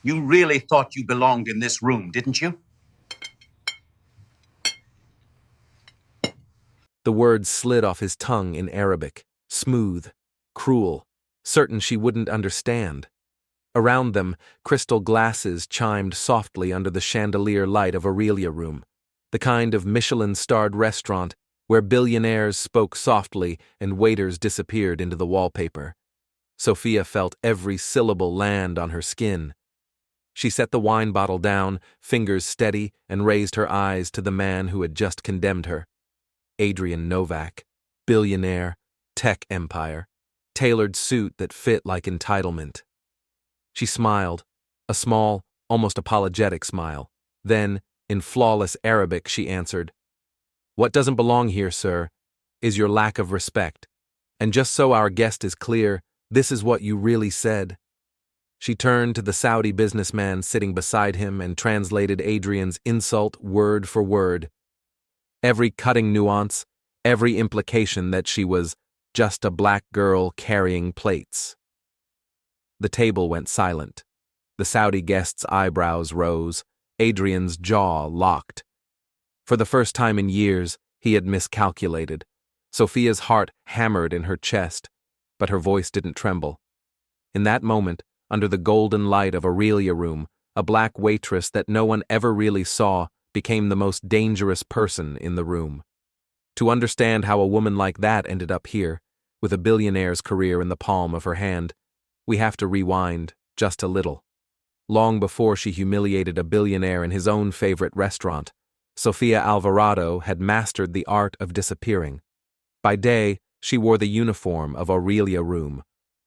You really thought you belonged in this room, didn't you? The words slid off his tongue in Arabic, smooth, cruel, certain she wouldn't understand. Around them, crystal glasses chimed softly under the chandelier light of Aurelia Room, the kind of Michelin-starred restaurant where billionaires spoke softly and waiters disappeared into the wallpaper. Sophia felt every syllable land on her skin. She set the wine bottle down, fingers steady, and raised her eyes to the man who had just condemned her. Adrian Novak, billionaire, tech empire, tailored suit that fit like entitlement. She smiled, a small, almost apologetic smile. Then, in flawless Arabic, she answered, "What doesn't belong here, sir, is your lack of respect. And just so our guest is clear, this is what you really said." She turned to the Saudi businessman sitting beside him and translated Adrian's insult word for word. Every cutting nuance, every implication that she was just a black girl carrying plates. The table went silent. The Saudi guest's eyebrows rose, Adrian's jaw locked. For the first time in years, he had miscalculated. Sophia's heart hammered in her chest, but her voice didn't tremble. In that moment, under the golden light of Aurelia Room, a black waitress that no one ever really saw became the most dangerous person in the room. To understand how a woman like that ended up here, with a billionaire's career in the palm of her hand, we have to rewind just a little. Long before she humiliated a billionaire in his own favorite restaurant, Sofia Alvarado had mastered the art of disappearing. By day, she wore the uniform of Aurelia Room: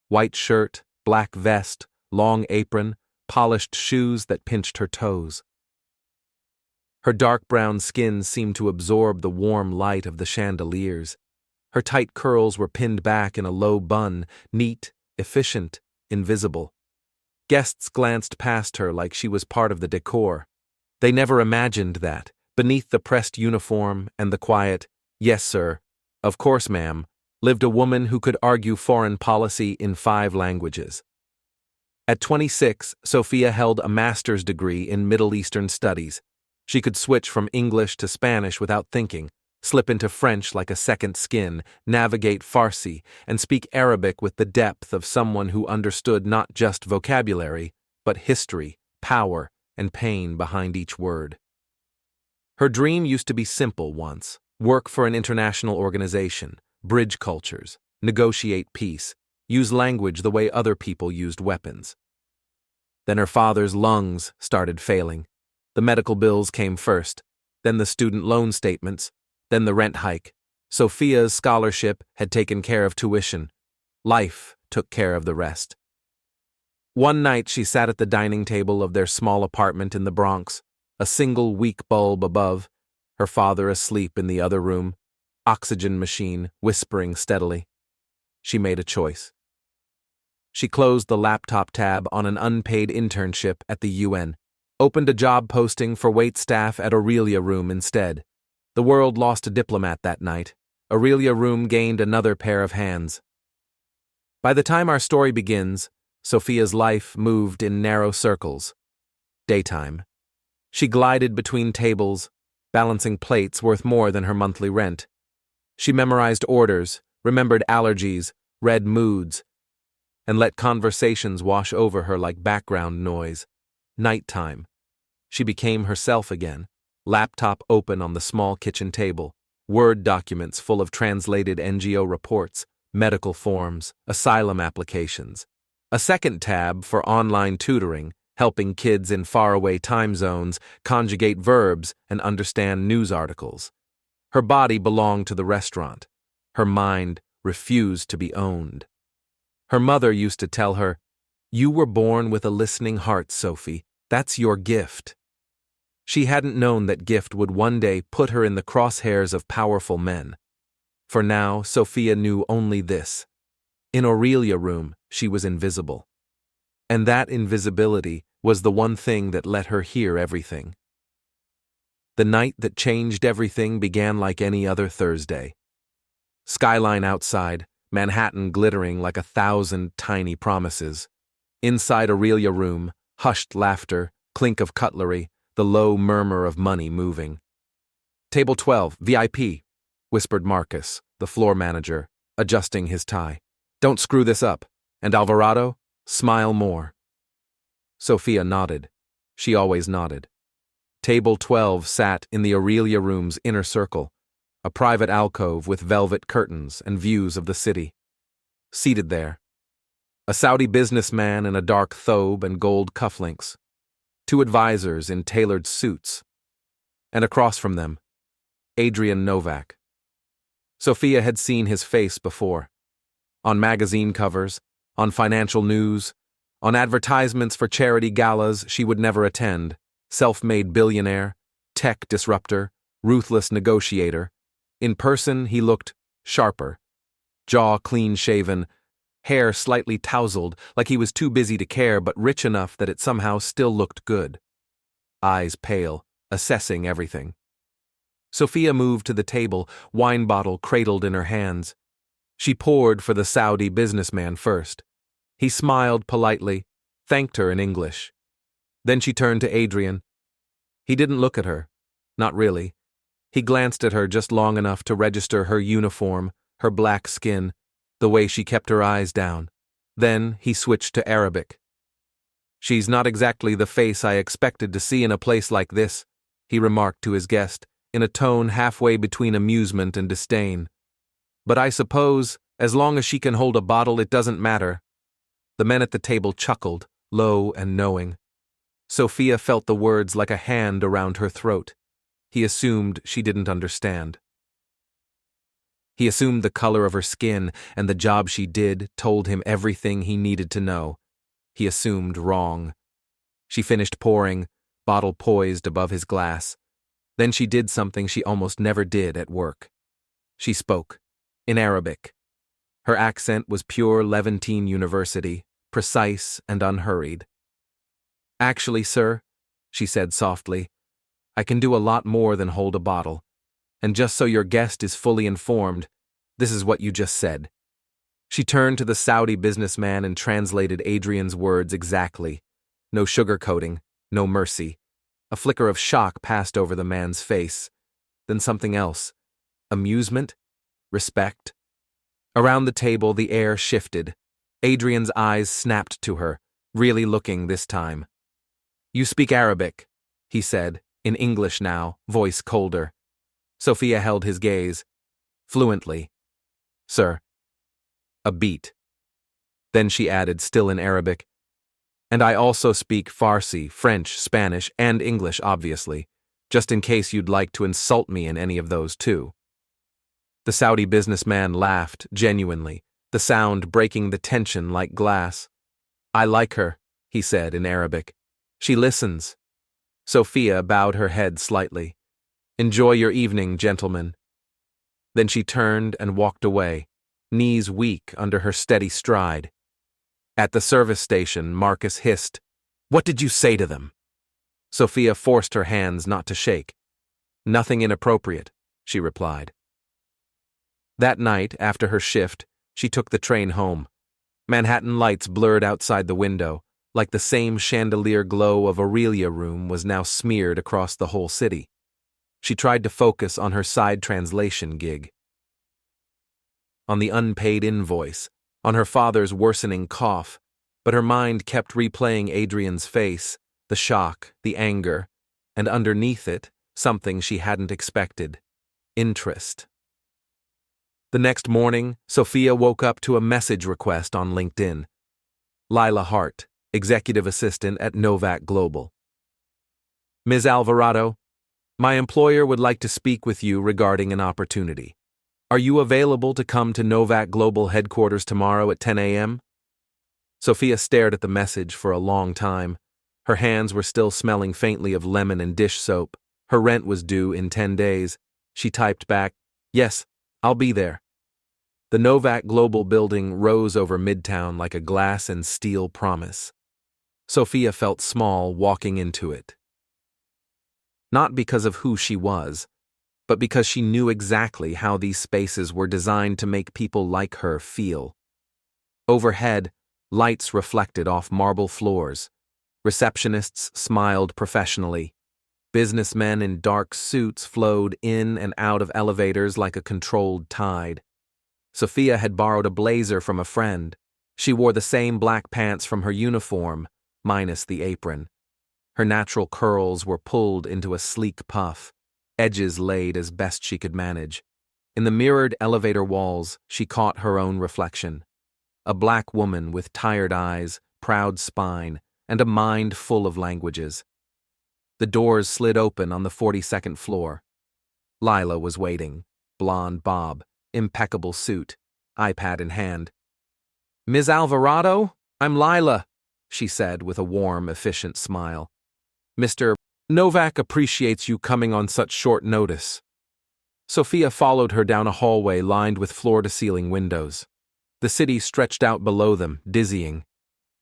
white shirt, black vest, long apron, polished shoes that pinched her toes. Her dark brown skin seemed to absorb the warm light of the chandeliers. Her tight curls were pinned back in a low bun, neat, efficient, invisible. Guests glanced past her like she was part of the decor. They never imagined that, beneath the pressed uniform and the quiet, "Yes, sir, of course, ma'am," lived a woman who could argue foreign policy in 5 languages. At 26, Sophia held a master's degree in Middle Eastern studies. She could switch from English to Spanish without thinking, slip into French like a second skin, navigate Farsi, and speak Arabic with the depth of someone who understood not just vocabulary, but history, power, and pain behind each word. Her dream used to be simple once: work for an international organization, bridge cultures, negotiate peace, use language the way other people used weapons. Then her father's lungs started failing. The medical bills came first, then the student loan statements, then the rent hike. Sophia's scholarship had taken care of tuition. Life took care of the rest. One night she sat at the dining table of their small apartment in the Bronx, a single weak bulb above, her father asleep in the other room, oxygen machine whispering steadily. She made a choice. She closed the laptop tab on an unpaid internship at the UN, opened a job posting for waitstaff at Aurelia Room instead. The world lost a diplomat that night. Aurelia Room gained another pair of hands. By the time our story begins, Sophia's life moved in narrow circles. Daytime. She glided between tables, balancing plates worth more than her monthly rent. She memorized orders, remembered allergies, read moods, and let conversations wash over her like background noise. Nighttime. She became herself again. Laptop open on the small kitchen table, Word documents full of translated NGO reports, medical forms, asylum applications. A second tab for online tutoring, helping kids in faraway time zones conjugate verbs and understand news articles. Her body belonged to the restaurant. Her mind refused to be owned. Her mother used to tell her, "You were born with a listening heart, Sophie. That's your gift." She hadn't known that gift would one day put her in the crosshairs of powerful men. For now, Sophia knew only this. In Aurelia Room, she was invisible. And that invisibility was the one thing that let her hear everything. The night that changed everything began like any other Thursday. Skyline outside, Manhattan glittering like 1,000 tiny promises. Inside Aurelia Room, Hushed laughter, clink of cutlery, the low murmur of money moving. "Table 12, VIP," whispered Marcus, the floor manager, adjusting his tie. "Don't screw this up. And Alvarado, smile more." Sophia nodded. She always nodded. Table 12 sat in the Aurelia room's inner circle, a private alcove with velvet curtains and views of the city. Seated there, a Saudi businessman in a dark thobe and gold cufflinks, two advisors in tailored suits, and across from them, Adrian Novak. Sophia had seen his face before, on magazine covers, on financial news, on advertisements for charity galas she would never attend. Self-made billionaire, tech disruptor, ruthless negotiator. In person, he looked sharper, jaw clean-shaven, hair slightly tousled, like he was too busy to care but rich enough that it somehow still looked good. Eyes pale, assessing everything. Sophia moved to the table, wine bottle cradled in her hands. She poured for the Saudi businessman first. He smiled politely, thanked her in English. Then she turned to Adrian. He didn't look at her. Not really. He glanced at her just long enough to register her uniform, her black skin, the way she kept her eyes down. Then he switched to Arabic. "She's not exactly the face I expected to see in a place like this," he remarked to his guest, in a tone halfway between amusement and disdain. "But I suppose, as long as she can hold a bottle, it doesn't matter." The men at the table chuckled, low and knowing. Sophia felt the words like a hand around her throat. He assumed she didn't understand. He assumed the color of her skin and the job she did told him everything he needed to know. He assumed wrong. She finished pouring, bottle poised above his glass. Then she did something she almost never did at work. She spoke, in Arabic. Her accent was pure Levantine University, precise and unhurried. "Actually, sir," she said softly, "I can do a lot more than hold a bottle. And just so your guest is fully informed, this is what you just said." She turned to the Saudi businessman and translated Adrian's words exactly. No sugarcoating, no mercy. A flicker of shock passed over the man's face. Then something else. Amusement? Respect? Around the table, the air shifted. Adrian's eyes snapped to her, really looking this time. "You speak Arabic," he said, in English now, voice colder. Sophia held his gaze. "Fluently." "Sir." A beat. Then she added, still in Arabic, "And I also speak Farsi, French, Spanish, and English, obviously, just in case you'd like to insult me in any of those too." The Saudi businessman laughed, genuinely, the sound breaking the tension like glass. "I like her," he said in Arabic. "She listens." Sophia bowed her head slightly. "Enjoy your evening, gentlemen." Then she turned and walked away, knees weak under her steady stride. At the service station, Marcus hissed, "What did you say to them?" Sophia forced her hands not to shake. "Nothing inappropriate," she replied. That night, after her shift, she took the train home. Manhattan lights blurred outside the window, like the same chandelier glow of Aurelia room was now smeared across the whole city. She tried to focus on her side translation gig. On the unpaid invoice, on her father's worsening cough, but her mind kept replaying Adrian's face, the shock, the anger, and underneath it, something she hadn't expected: interest. The next morning, Sophia woke up to a message request on LinkedIn. Lila Hart, executive assistant at Novak Global. "Ms. Alvarado, my employer would like to speak with you regarding an opportunity. Are you available to come to Novak Global headquarters tomorrow at 10 a.m.? Sophia stared at the message for a long time. Her hands were still smelling faintly of lemon and dish soap. Her rent was due in 10 days. She typed back, "Yes, I'll be there." The Novak Global building rose over Midtown like a glass and steel promise. Sophia felt small walking into it. Not because of who she was, but because she knew exactly how these spaces were designed to make people like her feel. Overhead, lights reflected off marble floors, Receptionists smiled professionally. Businessmen in dark suits flowed in and out of elevators like a controlled tide. Sophia had borrowed a blazer from a friend. She wore the same black pants from her uniform, minus the apron. Her natural curls were pulled into a sleek puff, edges laid as best she could manage. In the mirrored elevator walls, she caught her own reflection. A black woman with tired eyes, proud spine, and a mind full of languages. The doors slid open on the 42nd floor. Lila was waiting, blonde bob, impeccable suit, iPad in hand. "Ms. Alvarado, I'm Lila," she said with a warm, efficient smile. "Mr. Novak appreciates you coming on such short notice." Sophia followed her down a hallway lined with floor-to-ceiling windows. The city stretched out below them, dizzying.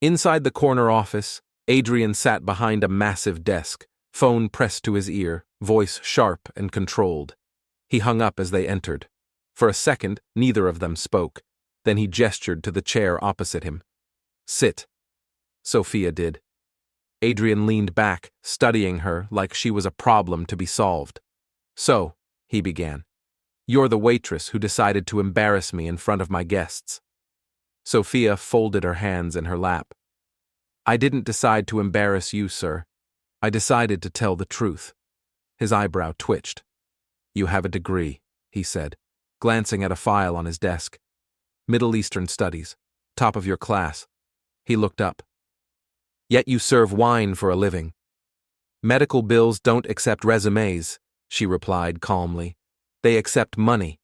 Inside the corner office, Adrian sat behind a massive desk, phone pressed to his ear, voice sharp and controlled. He hung up as they entered. For a second, neither of them spoke. Then he gestured to the chair opposite him. "Sit." Sophia did. Adrian leaned back, studying her like she was a problem to be solved. "So," he began, "you're the waitress who decided to embarrass me in front of my guests." Sophia folded her hands in her lap. "I didn't decide to embarrass you, sir. I decided to tell the truth." His eyebrow twitched. "You have a degree," he said, glancing at a file on his desk. "Middle Eastern Studies. Top of your class." He looked up. "Yet you serve wine for a living." "Medical bills don't accept resumes," she replied calmly. "They accept money."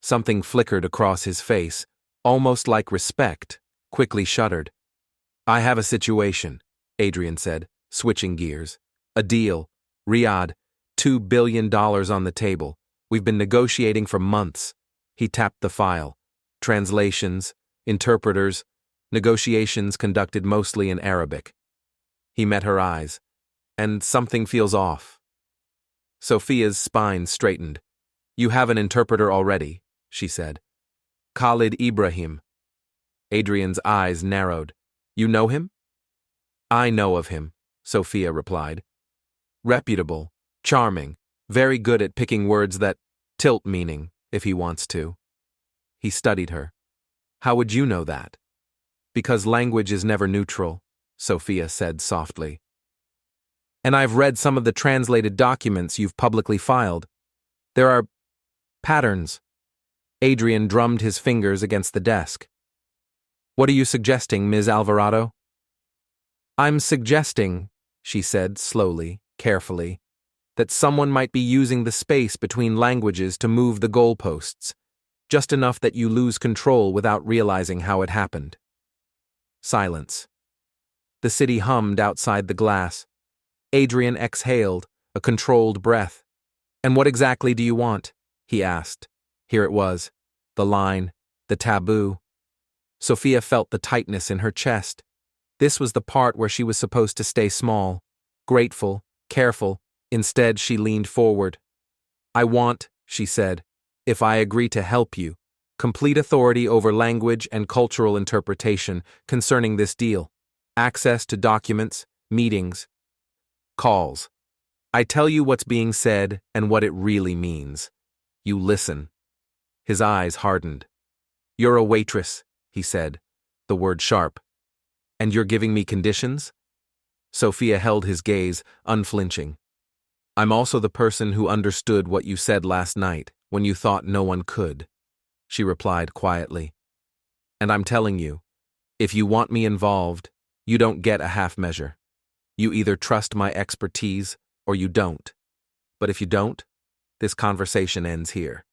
Something flickered across his face, almost like respect, quickly shuddered. "I have a situation," Adrian said, switching gears. "A deal. Riyadh, $2 billion on the table. We've been negotiating for months." He tapped the file. Translations, interpreters, negotiations conducted mostly in Arabic. He met her eyes. "And something feels off." Sophia's spine straightened. "You have an interpreter already," she said. "Khalid Ibrahim." Adrian's eyes narrowed. "You know him?" "I know of him," Sophia replied. "Reputable, charming, very good at picking words that tilt meaning, if he wants to." He studied her. "How would you know that?" "Because language is never neutral," Sophia said softly. "And I've read some of the translated documents you've publicly filed. There are patterns." Adrian drummed his fingers against the desk. "What are you suggesting, Ms. Alvarado?" "I'm suggesting," she said slowly, carefully, "that someone might be using the space between languages to move the goalposts, just enough that you lose control without realizing how it happened." Silence. The city hummed outside the glass. Adrian exhaled, a controlled breath. "And what exactly do you want?" he asked. Here it was, the line, the taboo. Sophia felt the tightness in her chest. This was the part where she was supposed to stay small, grateful, careful. Instead, she leaned forward. "I want," she said, "if I agree to help you, complete authority over language and cultural interpretation concerning this deal, access to documents, meetings, calls. I tell you what's being said and what it really means. You listen." His eyes hardened. "You're a waitress," he said, the word sharp. "And you're giving me conditions?" Sophia held his gaze, unflinching. "I'm also the person who understood what you said last night when you thought no one could," she replied quietly. "And I'm telling you, if you want me involved, you don't get a half measure. You either trust my expertise or you don't. But if you don't, this conversation ends here."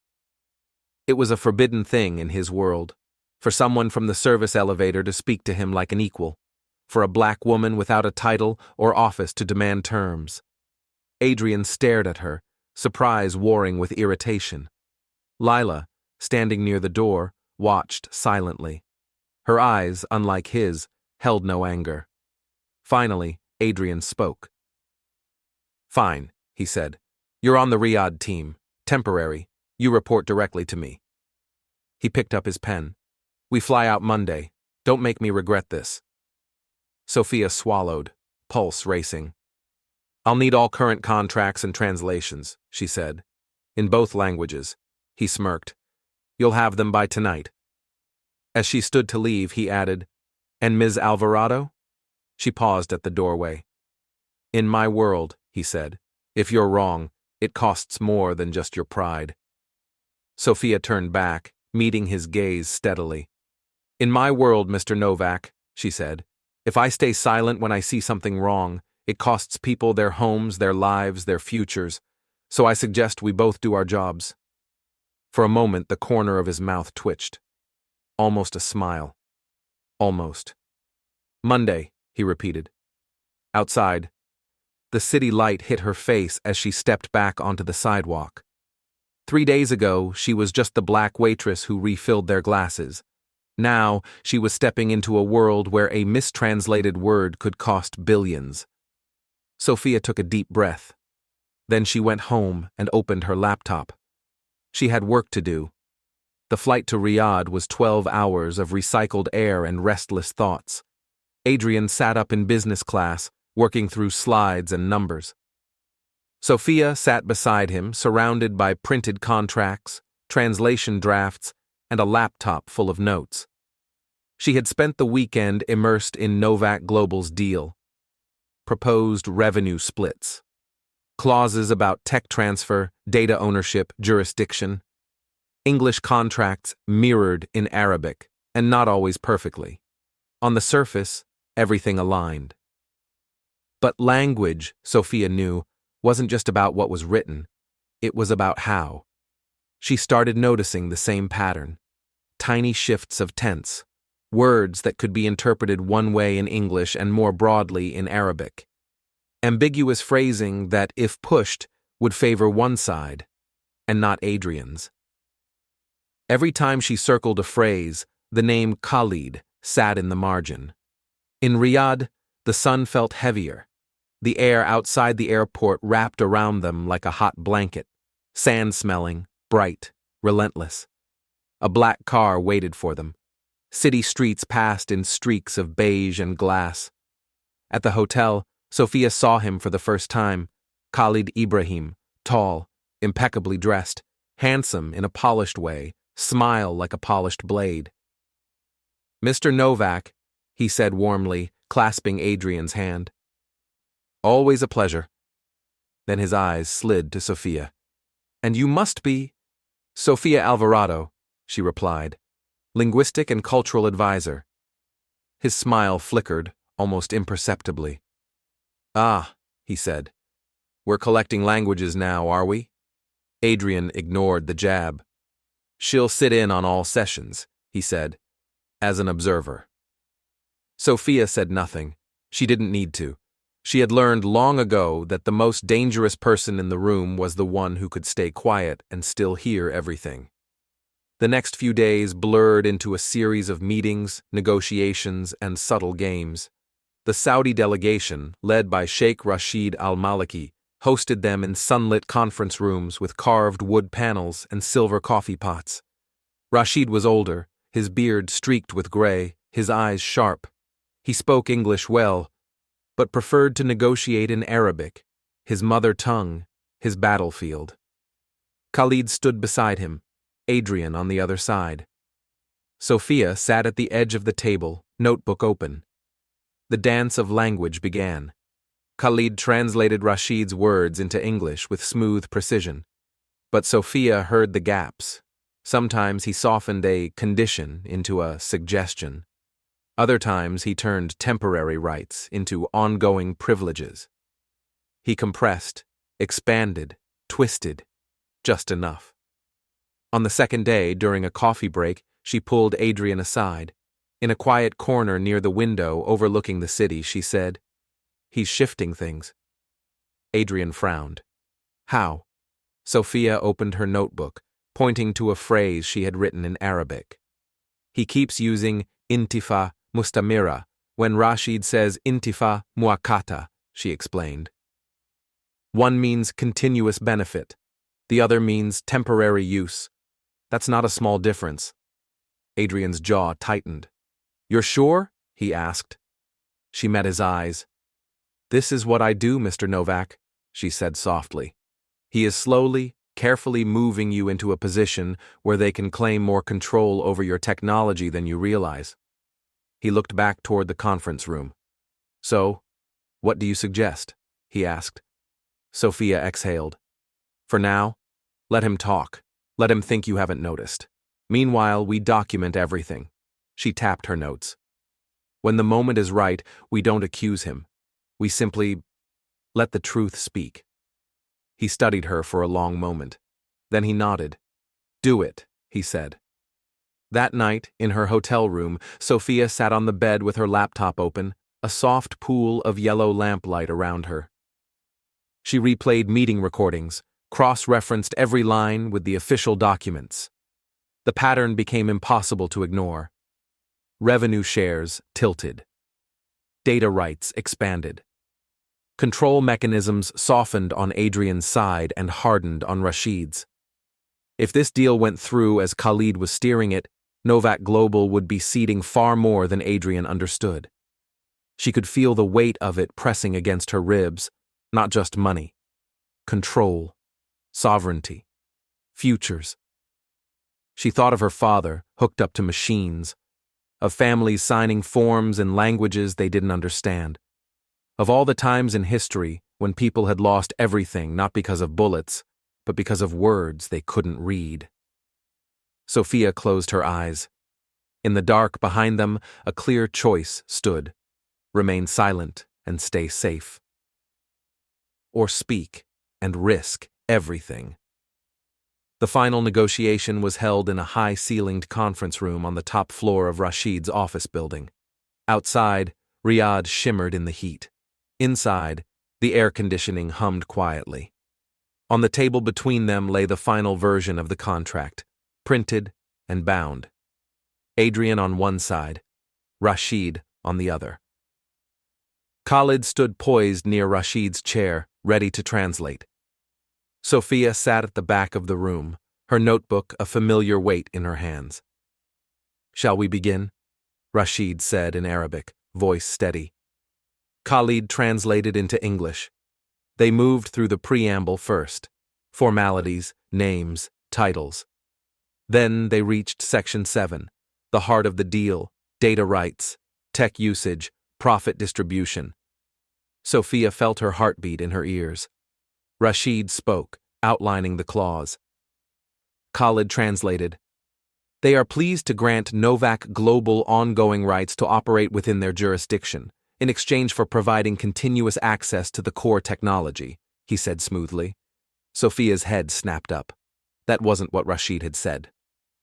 It was a forbidden thing in his world, for someone from the service elevator to speak to him like an equal, for a black woman without a title or office to demand terms. Adrian stared at her, surprise warring with irritation. Lila, standing near the door, watched silently. Her eyes, unlike his, held no anger. Finally, Adrian spoke. "Fine," he said. "You're on the Riyadh team. Temporary. You report directly to me." He picked up his pen. "We fly out Monday. Don't make me regret this." Sophia swallowed, pulse racing. "I'll need all current contracts and translations," she said. "In both languages." He smirked. "You'll have them by tonight." As she stood to leave, he added, "And Ms. Alvarado?" She paused at the doorway. "In my world," he said, "if you're wrong, it costs more than just your pride." Sophia turned back, meeting his gaze steadily. "In my world, Mr. Novak," she said, "if I stay silent when I see something wrong, it costs people their homes, their lives, their futures, so I suggest we both do our jobs." For a moment, the corner of his mouth twitched. Almost a smile. Almost. "Monday," he repeated. Outside, the city light hit her face as she stepped back onto the sidewalk. 3 days ago, she was just the black waitress who refilled their glasses. Now, she was stepping into a world where a mistranslated word could cost billions. Sophia took a deep breath. Then she went home and opened her laptop. She had work to do. The flight to Riyadh was 12 hours of recycled air and restless thoughts. Adrian sat up in business class, working through slides and numbers. Sophia sat beside him, surrounded by printed contracts, translation drafts, and a laptop full of notes. She had spent the weekend immersed in Novak Global's deal. Proposed revenue splits. Clauses about tech transfer, data ownership, jurisdiction. English contracts mirrored in Arabic, and not always perfectly. On the surface, everything aligned. But language, Sophia knew, wasn't just about what was written. It was about how. She started noticing the same pattern. Tiny shifts of tense. Words that could be interpreted one way in English and more broadly in Arabic. Ambiguous phrasing that, if pushed, would favor one side, and not Adrian's. Every time she circled a phrase, the name Khalid sat in the margin. In Riyadh, the sun felt heavier. The air outside the airport wrapped around them like a hot blanket, sand-smelling, bright, relentless. A black car waited for them. City streets passed in streaks of beige and glass. At the hotel, Sophia saw him for the first time, Khalid Ibrahim, tall, impeccably dressed, handsome in a polished way, smile like a polished blade. "Mr. Novak," he said warmly, clasping Adrian's hand. "Always a pleasure." Then his eyes slid to Sophia. "And you must be—" "Sophia Alvarado," she replied, "linguistic and cultural advisor." His smile flickered, almost imperceptibly. "Ah," he said, "we're collecting languages now, are we?" Adrian ignored the jab. "She'll sit in on all sessions," he said, "as an observer." Sophia said nothing. She didn't need to. She had learned long ago that the most dangerous person in the room was the one who could stay quiet and still hear everything. The next few days blurred into a series of meetings, negotiations, and subtle games. The Saudi delegation, led by Sheikh Rashid al-Maliki, hosted them in sunlit conference rooms with carved wood panels and silver coffee pots. Rashid was older, his beard streaked with gray, his eyes sharp. He spoke English well, but preferred to negotiate in Arabic, his mother tongue, his battlefield. Khalid stood beside him, Adrian on the other side. Sophia sat at the edge of the table, notebook open. The dance of language began. Khalid translated Rashid's words into English with smooth precision. But Sophia heard the gaps. Sometimes he softened a condition into a suggestion. Other times he turned temporary rights into ongoing privileges. He compressed, expanded, twisted, just enough. On the second day, during a coffee break, she pulled Adrian aside. In a quiet corner near the window overlooking the city, she said, "He's shifting things." Adrian frowned. "How?" Sophia opened her notebook, pointing to a phrase she had written in Arabic. "He keeps using intifa mustamira when Rashid says intifa muakkata," she explained. "One means continuous benefit. The other means temporary use. That's not a small difference." Adrian's jaw tightened. "You're sure?" he asked. She met his eyes. "This is what I do, Mr. Novak," she said softly. "He is slowly, carefully moving you into a position where they can claim more control over your technology than you realize." He looked back toward the conference room. "So, what do you suggest?" he asked. Sophia exhaled. "For now, let him talk. Let him think you haven't noticed. Meanwhile, we document everything." She tapped her notes. "When the moment is right, we don't accuse him. We simply let the truth speak." He studied her for a long moment. Then he nodded. "Do it," he said. That night, in her hotel room, Sophia sat on the bed with her laptop open, a soft pool of yellow lamplight around her. She replayed meeting recordings, cross-referenced every line with the official documents. The pattern became impossible to ignore. Revenue shares tilted. Data rights expanded. Control mechanisms softened on Adrian's side and hardened on Rashid's. If this deal went through as Khalid was steering it, Novak Global would be ceding far more than Adrian understood. She could feel the weight of it pressing against her ribs, not just money. Control, sovereignty, futures. She thought of her father, hooked up to machines, of families signing forms in languages they didn't understand, of all the times in history when people had lost everything not because of bullets, but because of words they couldn't read. Sophia closed her eyes. In the dark behind them, a clear choice stood: remain silent and stay safe. Or speak and risk everything. The final negotiation was held in a high-ceilinged conference room on the top floor of Rashid's office building. Outside, Riyadh shimmered in the heat. Inside, the air conditioning hummed quietly. On the table between them lay the final version of the contract, printed and bound. Adrian on one side, Rashid on the other. Khalid stood poised near Rashid's chair, ready to translate. Sophia sat at the back of the room, her notebook a familiar weight in her hands. "Shall we begin?" Rashid said in Arabic, voice steady. Khalid translated into English. They moved through the preamble first: formalities, names, titles. Then they reached Section 7, the heart of the deal: data rights, tech usage, profit distribution. Sophia felt her heartbeat in her ears. Rashid spoke, outlining the clause. Khalid translated. "They are pleased to grant Novak Global ongoing rights to operate within their jurisdiction, in exchange for providing continuous access to the core technology," he said smoothly. Sophia's head snapped up. That wasn't what Rashid had said.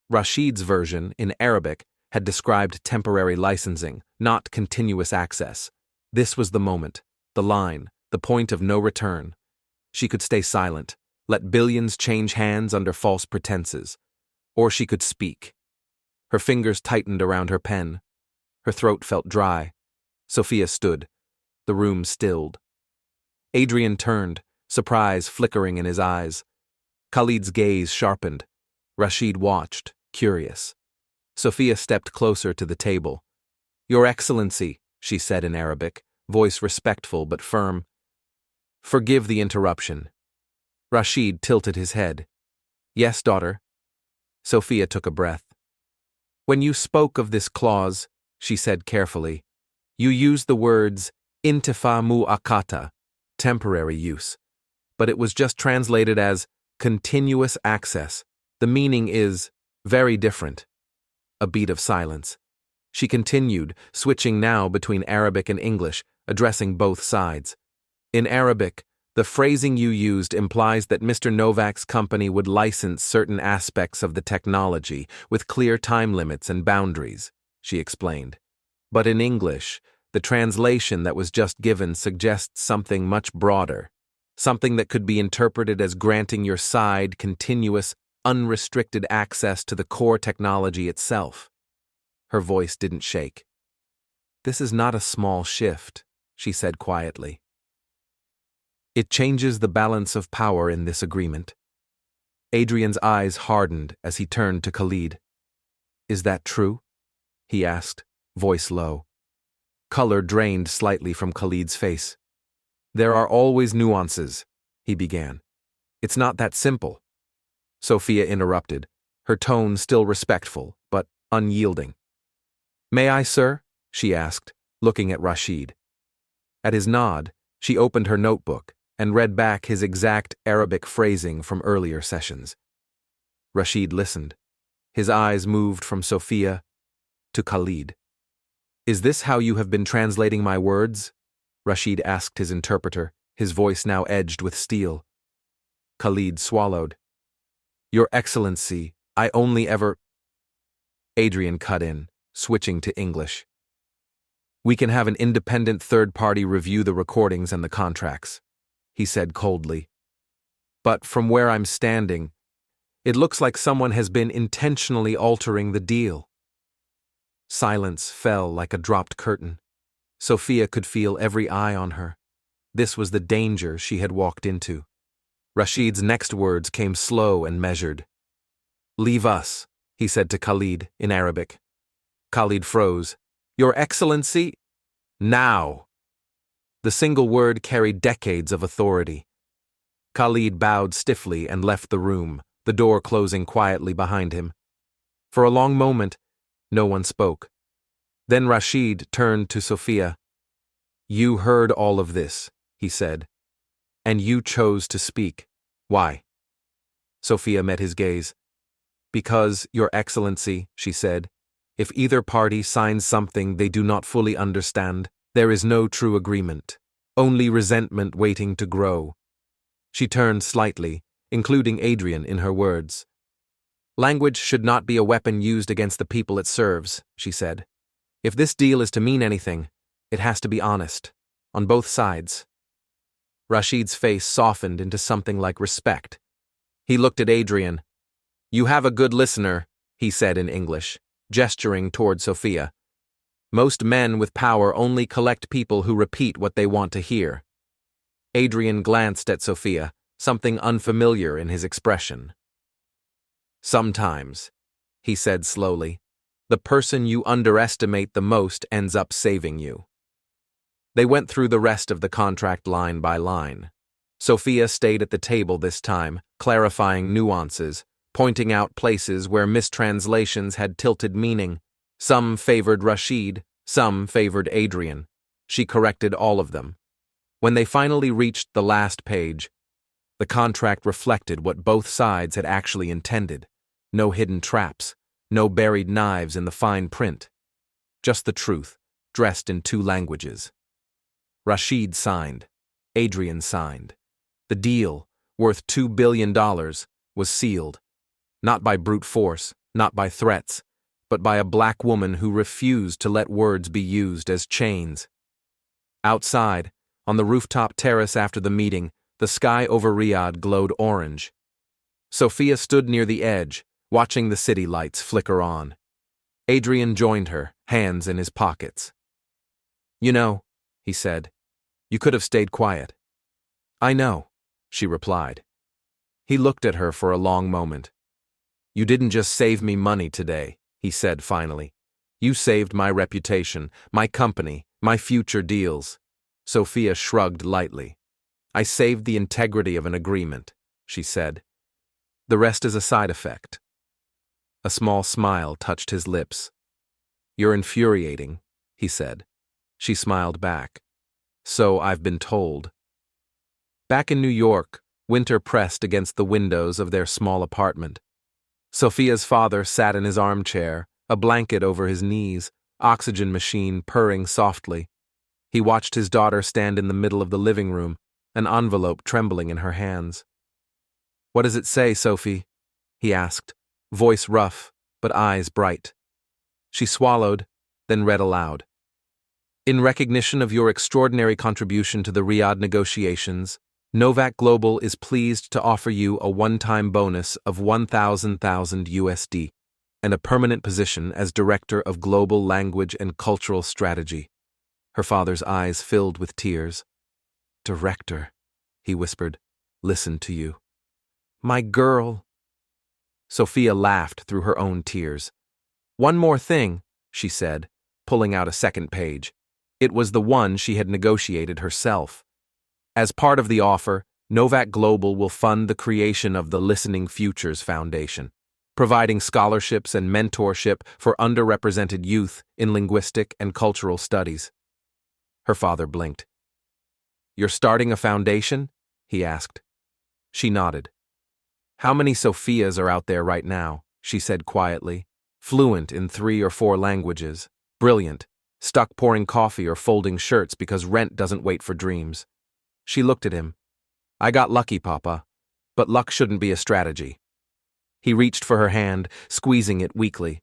Rashid's version, in Arabic, had described temporary licensing, not continuous access. This was the moment, the line, the point of no return. She could stay silent, let billions change hands under false pretenses. Or she could speak. Her fingers tightened around her pen. Her throat felt dry. Sophia stood. The room stilled. Adrian turned, surprise flickering in his eyes. Khalid's gaze sharpened. Rashid watched, curious. Sophia stepped closer to the table. "Your Excellency," she said in Arabic, voice respectful but firm. "Forgive the interruption." Rashid tilted his head. "Yes, daughter." Sophia took a breath. "When you spoke of this clause," she said carefully, "you used the words intifa mu'akkata, temporary use, but it was just translated as continuous access. The meaning is very different." A beat of silence. She continued, switching now between Arabic and English, addressing both sides. In Arabic, the phrasing you used implies that Mr. Novak's company would license certain aspects of the technology with clear time limits and boundaries, she explained. But in English, the translation that was just given suggests something much broader, something that could be interpreted as granting your side continuous, unrestricted access to the core technology itself. Her voice didn't shake. "This is not a small shift," she said quietly. "It changes the balance of power in this agreement." Adrian's eyes hardened as he turned to Khalid. "Is that true?" he asked, voice low. Color drained slightly from Khalid's face. There are always nuances, he began. It's not that simple. Sophia interrupted, her tone still respectful, but unyielding. May I, sir? She asked, looking at Rashid. At his nod, she opened her notebook and read back his exact Arabic phrasing from earlier sessions. Rashid listened. His eyes moved from Sophia to Khalid. Is this how you have been translating my words? Rashid asked his interpreter, his voice now edged with steel. Khalid swallowed. Your Excellency, I only ever… Adrian cut in, switching to English. We can have an independent third party review the recordings and the contracts, he said coldly. But from where I'm standing, it looks like someone has been intentionally altering the deal. Silence fell like a dropped curtain. Sophia could feel every eye on her. This was the danger she had walked into. Rashid's next words came slow and measured. Leave us, he said to Khalid in Arabic. Khalid froze. Your Excellency? Now! The single word carried decades of authority. Khalid bowed stiffly and left the room, the door closing quietly behind him. For a long moment, no one spoke. Then Rashid turned to Sophia. You heard all of this, he said, and you chose to speak. Why? Sophia met his gaze. Because, Your Excellency, she said, if either party signs something they do not fully understand, there is no true agreement, only resentment waiting to grow. She turned slightly, including Adrian in her words. Language should not be a weapon used against the people it serves, she said. If this deal is to mean anything, it has to be honest, on both sides. Rashid's face softened into something like respect. He looked at Adrian. You have a good listener, he said in English, gesturing toward Sophia. Most men with power only collect people who repeat what they want to hear. Adrian glanced at Sophia, something unfamiliar in his expression. Sometimes, he said slowly, the person you underestimate the most ends up saving you. They went through the rest of the contract line by line. Sophia stayed at the table this time, clarifying nuances, pointing out places where mistranslations had tilted meaning. Some favored Rashid, some favored Adrian. She corrected all of them. When they finally reached the last page, the contract reflected what both sides had actually intended. No hidden traps, no buried knives in the fine print. Just the truth, dressed in two languages. Rashid signed. Adrian signed. The deal, worth $2 billion, was sealed. Not by brute force, not by threats, but by a black woman who refused to let words be used as chains. Outside, on the rooftop terrace after the meeting, the sky over Riyadh glowed orange. Sophia stood near the edge, watching the city lights flicker on. Adrian joined her, hands in his pockets. You know, he said, you could have stayed quiet. I know, she replied. He looked at her for a long moment. You didn't just save me money today, he said finally. You saved my reputation, my company, my future deals. Sophia shrugged lightly. I saved the integrity of an agreement, she said. The rest is a side effect. A small smile touched his lips. You're infuriating, he said. She smiled back. So I've been told. Back in New York, winter pressed against the windows of their small apartment. Sophia's father sat in his armchair, a blanket over his knees, oxygen machine purring softly. He watched his daughter stand in the middle of the living room, an envelope trembling in her hands. What does it say, Sophie? He asked, voice rough, but eyes bright. She swallowed, then read aloud. In recognition of your extraordinary contribution to the Riyadh negotiations, Novak Global is pleased to offer you a one-time bonus of 1,000 USD and a permanent position as Director of Global Language and Cultural Strategy. Her father's eyes filled with tears. Director, he whispered, listen to you. My girl. Sophia laughed through her own tears. One more thing, she said, pulling out a second page. It was the one she had negotiated herself. As part of the offer, Novak Global will fund the creation of the Listening Futures Foundation, providing scholarships and mentorship for underrepresented youth in linguistic and cultural studies. Her father blinked. "You're starting a foundation?" he asked. She nodded. "How many Sophias are out there right now?" she said quietly, fluent in 3 or 4 languages, brilliant, stuck pouring coffee or folding shirts because rent doesn't wait for dreams. She looked at him. "I got lucky, Papa, but luck shouldn't be a strategy." He reached for her hand, squeezing it weakly.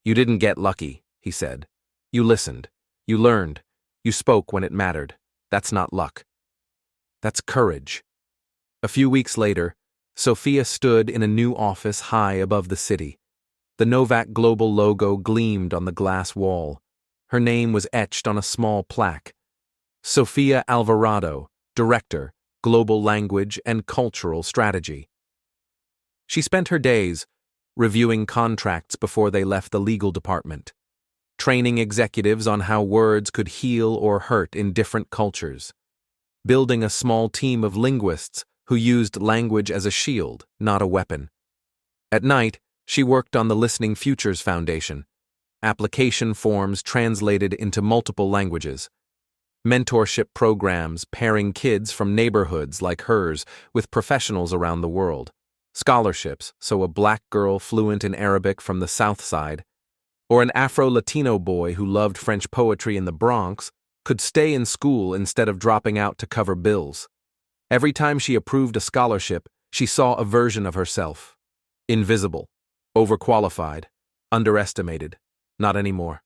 "You didn't get lucky," he said. "You listened. You learned. You spoke when it mattered. That's not luck. That's courage." A few weeks later, Sophia stood in a new office high above the city. The Novak Global logo gleamed on the glass wall. Her name was etched on a small plaque. Sophia Alvarado, Director, Global Language and Cultural Strategy. She spent her days reviewing contracts before they left the legal department, training executives on how words could heal or hurt in different cultures, building a small team of linguists who used language as a shield, not a weapon. At night, she worked on the Listening Futures Foundation, application forms translated into multiple languages, mentorship programs pairing kids from neighborhoods like hers with professionals around the world, scholarships so a black girl fluent in Arabic from the South Side, or an Afro-Latino boy who loved French poetry in the Bronx, could stay in school instead of dropping out to cover bills. Every time she approved a scholarship, she saw a version of herself. Invisible, overqualified, underestimated, not anymore.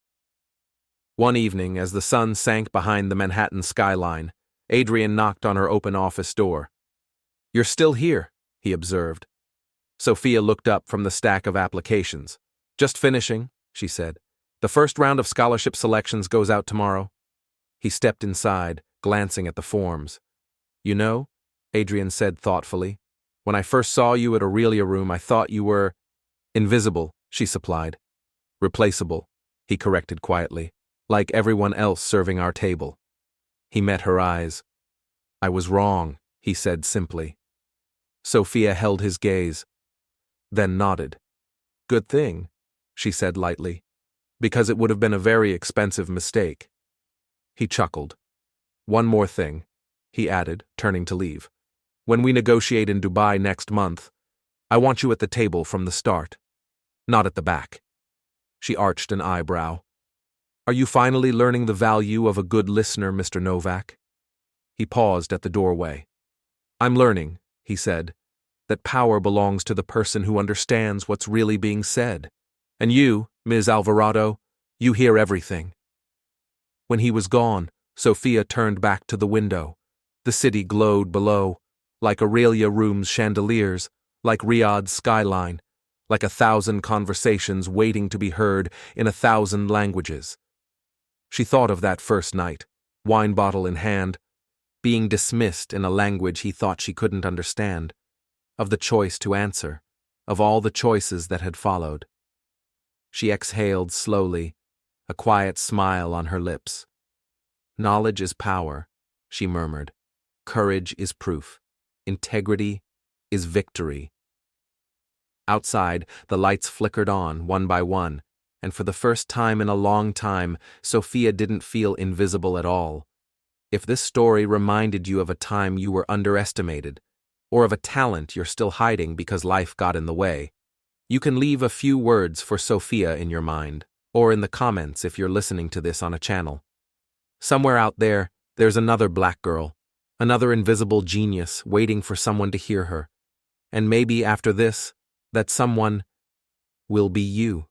One evening, as the sun sank behind the Manhattan skyline, Adrian knocked on her open office door. "You're still here," he observed. Sophia looked up from the stack of applications. "Just finishing," she said. "The first round of scholarship selections goes out tomorrow." He stepped inside, glancing at the forms. "You know," Adrian said thoughtfully, "when I first saw you at Aurelia Room, I thought you were—" "Invisible," she supplied. "Replaceable," he corrected quietly, "like everyone else serving our table." He met her eyes. "I was wrong," he said simply. Sophia held his gaze, then nodded. "Good thing," she said lightly, "because it would have been a very expensive mistake." He chuckled. "One more thing," he added, turning to leave. "When we negotiate in Dubai next month, I want you at the table from the start, not at the back." She arched an eyebrow. "Are you finally learning the value of a good listener, Mr. Novak?" He paused at the doorway. "I'm learning," he said, "that power belongs to the person who understands what's really being said. And you, Ms. Alvarado, you hear everything." When he was gone, Sophia turned back to the window. The city glowed below, like Aurelia Room's chandeliers, like Riyadh's skyline, like 1,000 conversations waiting to be heard in 1,000 languages. She thought of that first night, wine bottle in hand, being dismissed in a language he thought she couldn't understand, of the choice to answer, of all the choices that had followed. She exhaled slowly, a quiet smile on her lips. "Knowledge is power," she murmured. "Courage is proof. Integrity is victory." Outside, the lights flickered on, one by one, and for the first time in a long time, Sophia didn't feel invisible at all. If this story reminded you of a time you were underestimated, or of a talent you're still hiding because life got in the way, you can leave a few words for Sophia in your mind, or in the comments if you're listening to this on a channel. Somewhere out there, there's another black girl, another invisible genius waiting for someone to hear her. And maybe after this, that someone will be you.